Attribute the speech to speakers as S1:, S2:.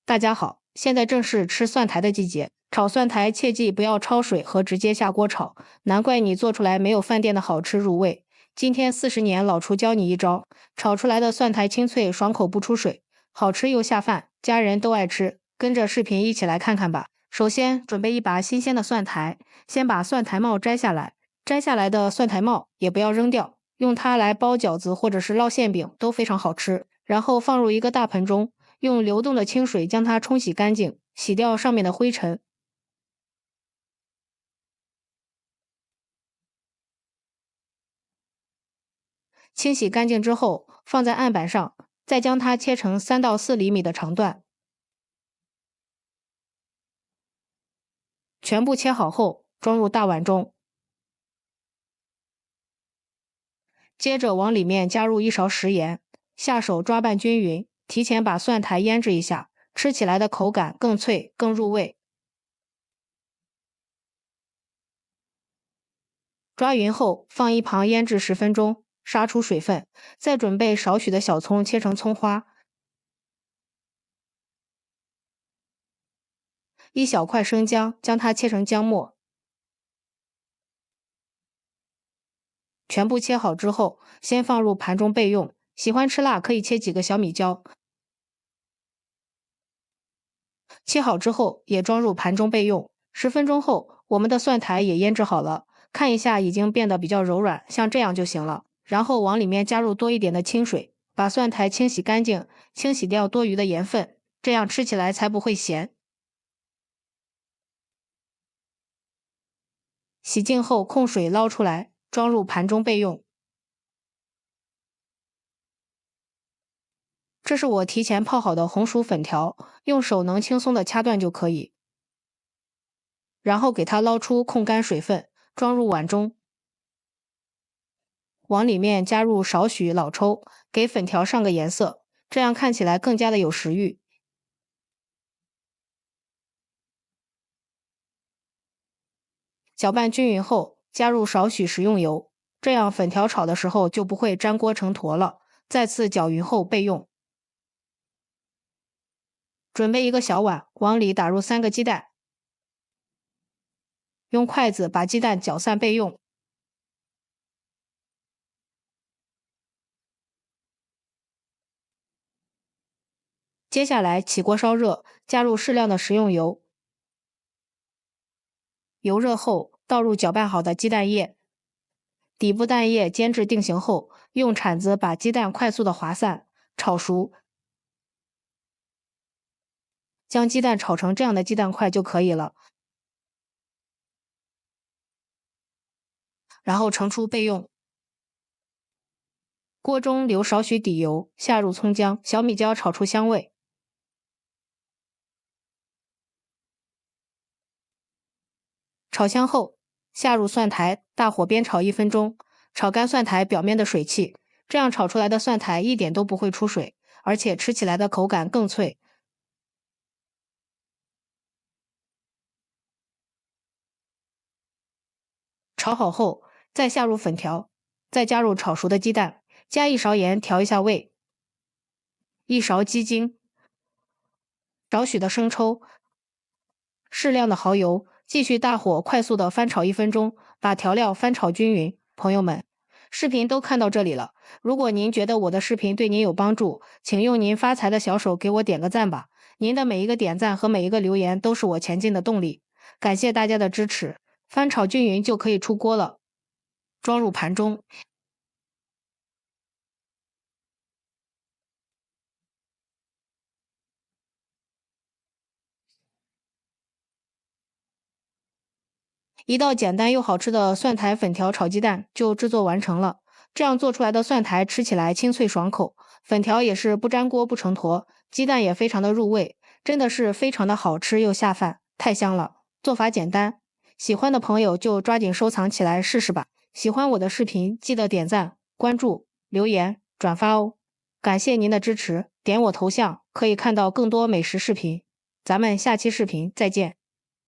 S1: 大家好，现在正是吃蒜苔的季节，炒蒜苔切记不要焯水和直接下锅炒，难怪你做出来没有饭店的好吃入味。今天40年老厨教你一招，炒出来的蒜苔清脆爽口不出水，好吃又下饭，家人都爱吃。跟着视频一起来看看吧。首先准备一把新鲜的蒜苔，先把蒜苔帽摘下来，摘下来的蒜苔帽也不要扔掉，用它来包饺子或者是烙馅饼都非常好吃。然后放入一个大盆中，用流动的清水将它冲洗干净，洗掉上面的灰尘。清洗干净之后，放在案板上，再将它切成3到4厘米的长段。全部切好后，装入大碗中。接着往里面加入1勺食盐，下手抓拌均匀。提前把蒜苔腌制一下，吃起来的口感更脆更入味。抓匀后放一旁腌制10分钟，杀出水分。再准备少许的小葱切成葱花，一小块生姜，将它切成姜末。全部切好之后，先放入盘中备用。喜欢吃辣可以切几个小米椒，切好之后也装入盘中备用。10分钟后，我们的蒜苔也腌制好了，看一下已经变得比较柔软，像这样就行了。然后往里面加入多一点的清水，把蒜苔清洗干净，清洗掉多余的盐分，这样吃起来才不会咸。洗净后控水捞出来，装入盘中备用。这是我提前泡好的红薯粉条，用手能轻松的掐断就可以。然后给它捞出控干水分，装入碗中。往里面加入少许老抽，给粉条上个颜色，这样看起来更加的有食欲。搅拌均匀后，加入少许食用油，这样粉条炒的时候就不会粘锅成坨了。再次搅匀后备用。准备一个小碗，往里打入3个鸡蛋，用筷子把鸡蛋搅散备用。接下来起锅烧热，加入适量的食用油。油热后，倒入搅拌好的鸡蛋液，底部蛋液煎至定型后，用铲子把鸡蛋快速的划散，炒熟。将鸡蛋炒成这样的鸡蛋块就可以了，然后盛出备用。锅中留少许底油，下入葱姜、小米椒炒出香味。炒香后，下入蒜苔，大火煸炒1分钟，炒干蒜苔表面的水汽，这样炒出来的蒜苔一点都不会出水，而且吃起来的口感更脆。炒好后，再下入粉条，再加入炒熟的鸡蛋，加1勺盐调一下味，1勺鸡精，少许的生抽，适量的蚝油，继续大火快速的翻炒1分钟，把调料翻炒均匀。朋友们，视频都看到这里了，如果您觉得我的视频对您有帮助，请用您发财的小手给我点个赞吧。您的每一个点赞和每一个留言都是我前进的动力，感谢大家的支持。翻炒均匀就可以出锅了，装入盘中。一道简单又好吃的蒜苔粉条炒鸡蛋就制作完成了。这样做出来的蒜苔吃起来清脆爽口，粉条也是不粘锅不成坨，鸡蛋也非常的入味，真的是非常的好吃又下饭，太香了。做法简单，喜欢的朋友就抓紧收藏起来试试吧。喜欢我的视频记得点赞、关注、留言、转发哦。感谢您的支持，点我头像可以看到更多美食视频。咱们下期视频再见。